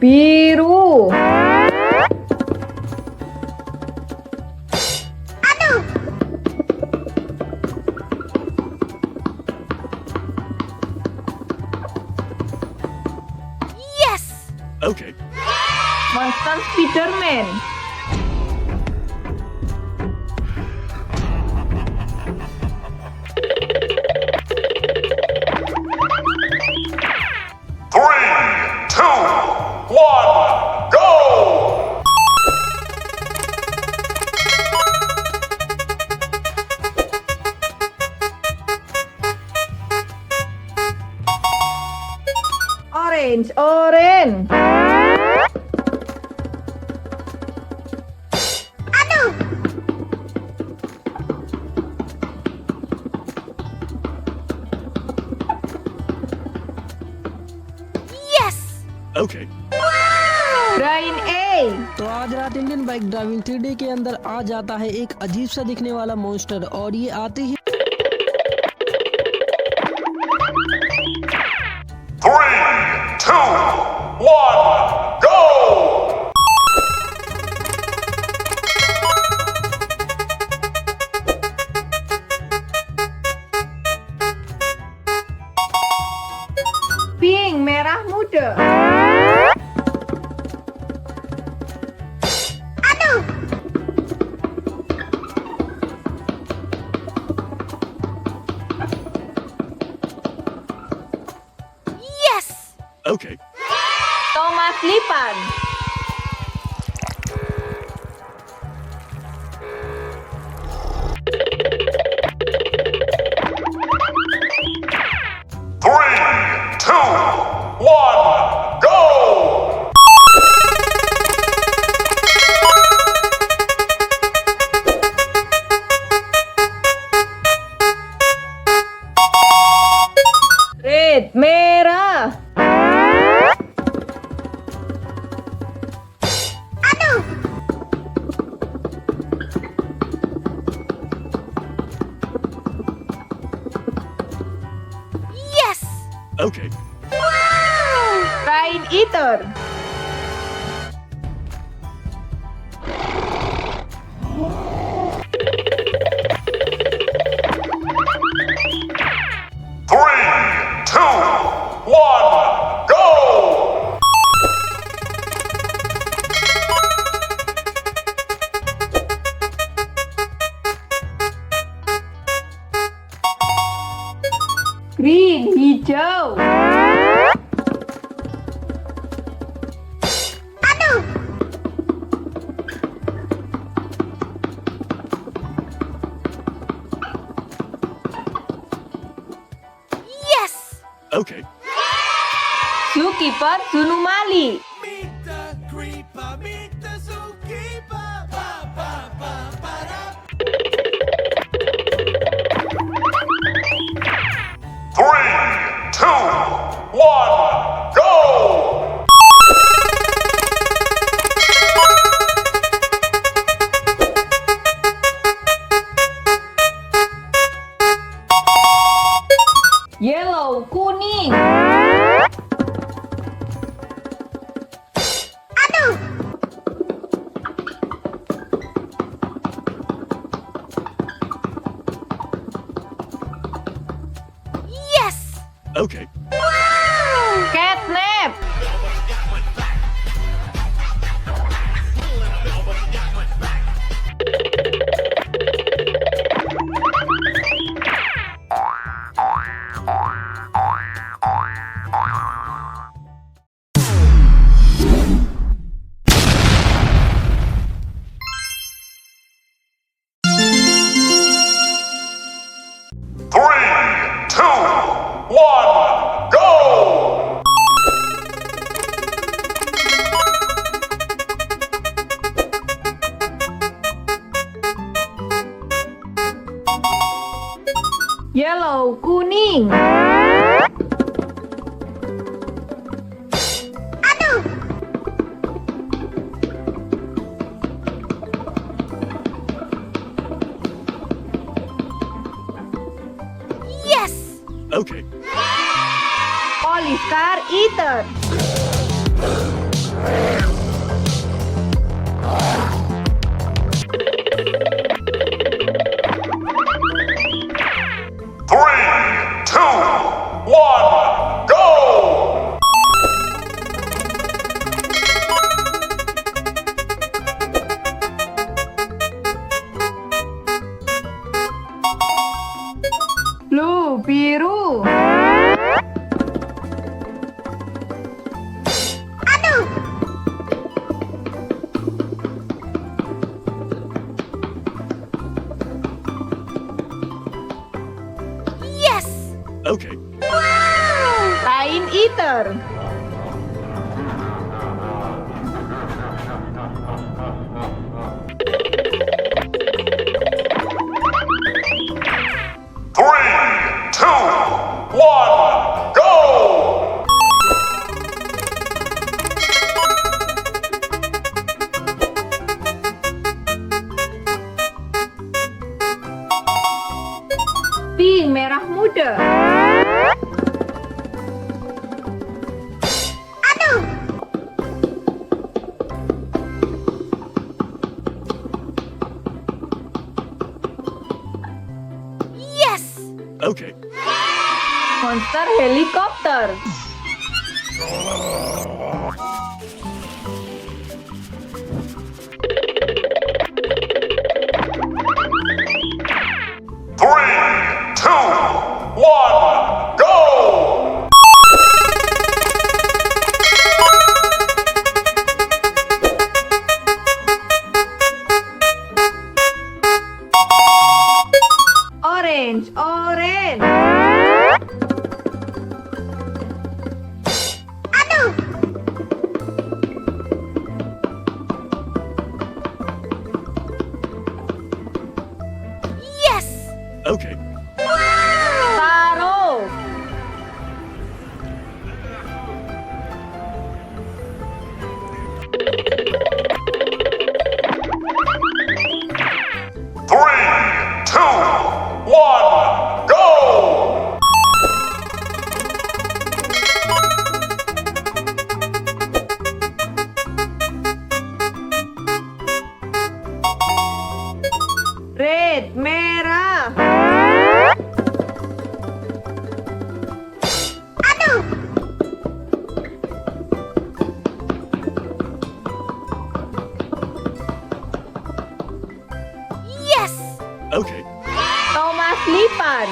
Biru. Okay. Monster Spiderman. Three, two, one, go! Orange. Okay. Brain A. तो आज रात Indian bike driving 3D के अंदर आ जाता है एक अजीब सा दिखने वाला मॉन्स्टर और ये आते ही 3, 2, 1, go! Pink, merah muda. Okay. Thomas Lipan. Three, two, one, go! Red, merah. Okay. Rain eater. Three, two, one, go! Green, hijau. Okay. Zookeeper, Zoonomaly. Meet the creeper, meet the zookeeper. Ba ba ba ba da. 3, 2, 1, go! Yellow, kuning. Okay. Catnap. Three, two, one, go! Yellow, kuning. Okay. Polcie Star Eater. Three, two, one, go! Blue, biru. Okay. Rain eater. Three, two, one, go! Pink, merah muda. Okay. Monster helikopter. Three, two, one, go! Orange, orange. Okay. Starro. Three, two, one, go! Red, merah. Okay. Thomas lipan.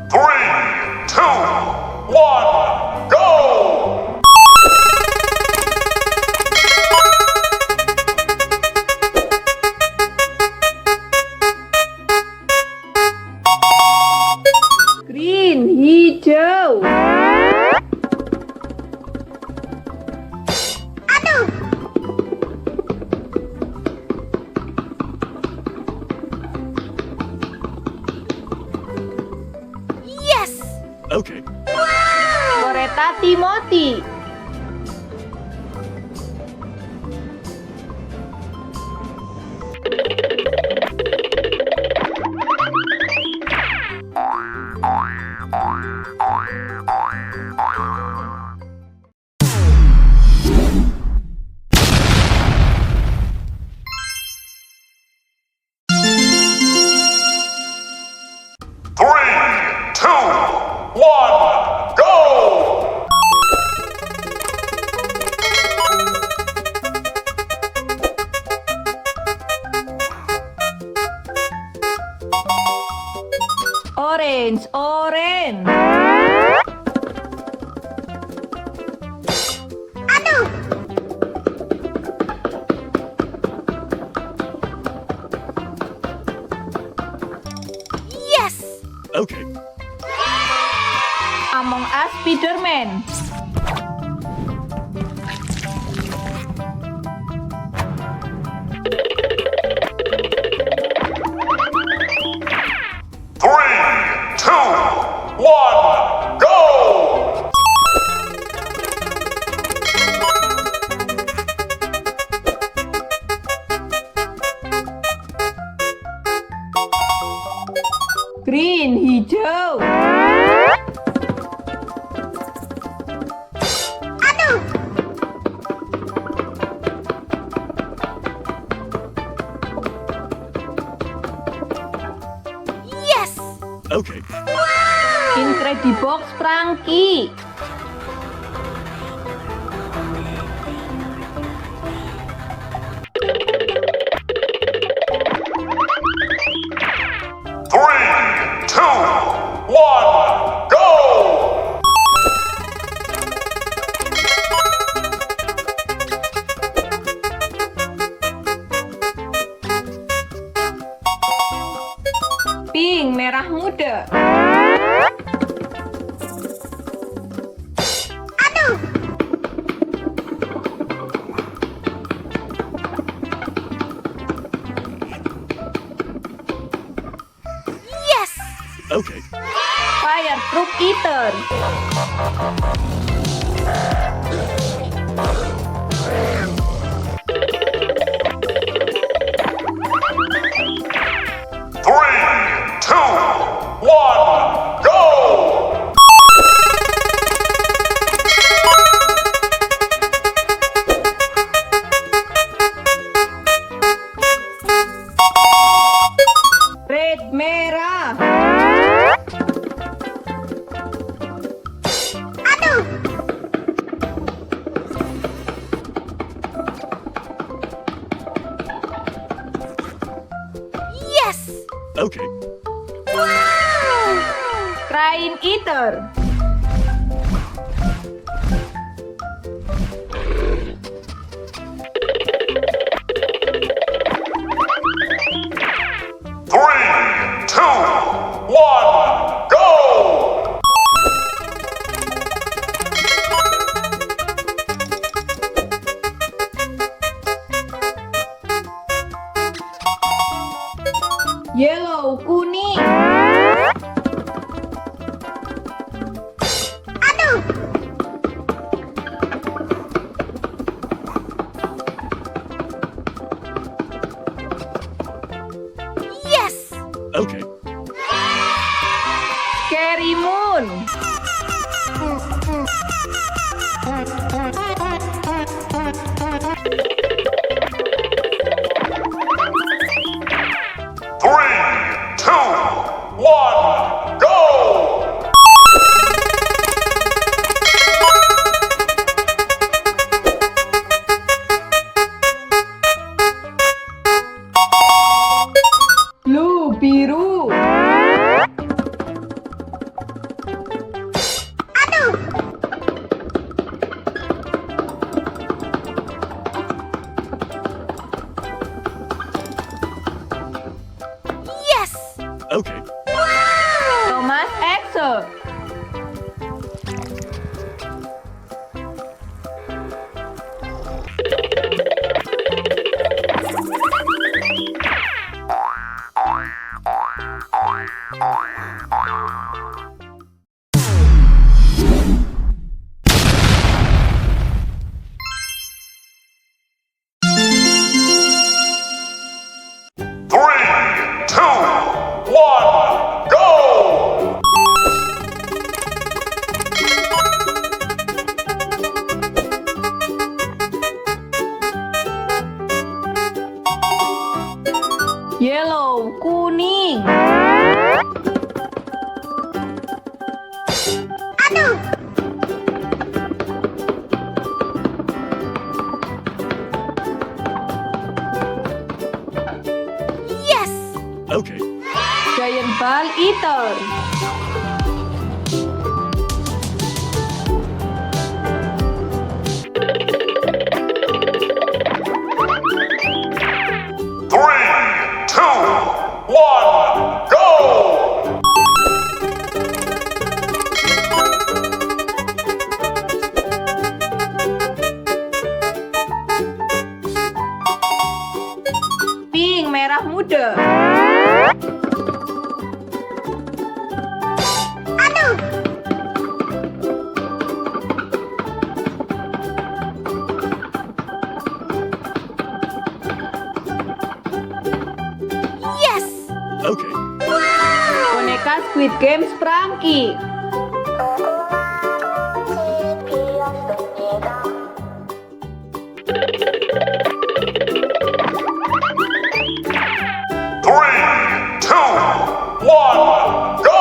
Three, two, one, go! Green, hijau. Okay. Kereta Timothy. Three, two, one, go! Orange, orange. Okay. Among Us Spiderman. Three, two, one, go! box sprunki. Three, two, one, go! Pink merah muda. Okay. Fire truck eater. Three, two, one, go! Red merah. Okay. Crane eater. Three, two, one, go! Yellow kuning. Okay. Scary moon. Three, two, one, go! Blue biru. Okay. Thomas Exo. Three, two, one, go! Yellow kuning. Okay. Giant ball eater. Three, two, one, go! Pink merah muda. Okay. Boneka Squid Game sprunki. Three, two, one, go!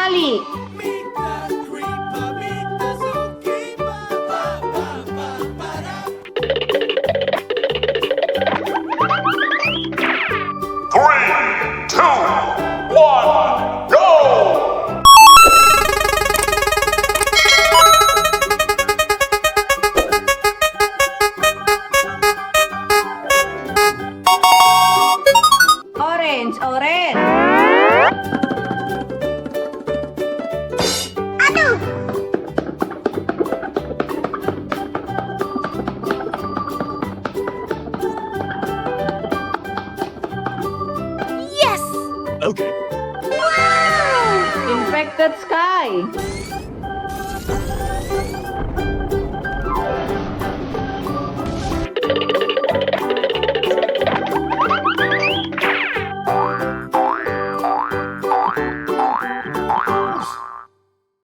Zoonomaly. Meet the creeper, meet the zookeeper. Ba, ba, ba, ba, da. 3, 2, 1, go! Orange, orange. Okay. Infected sky.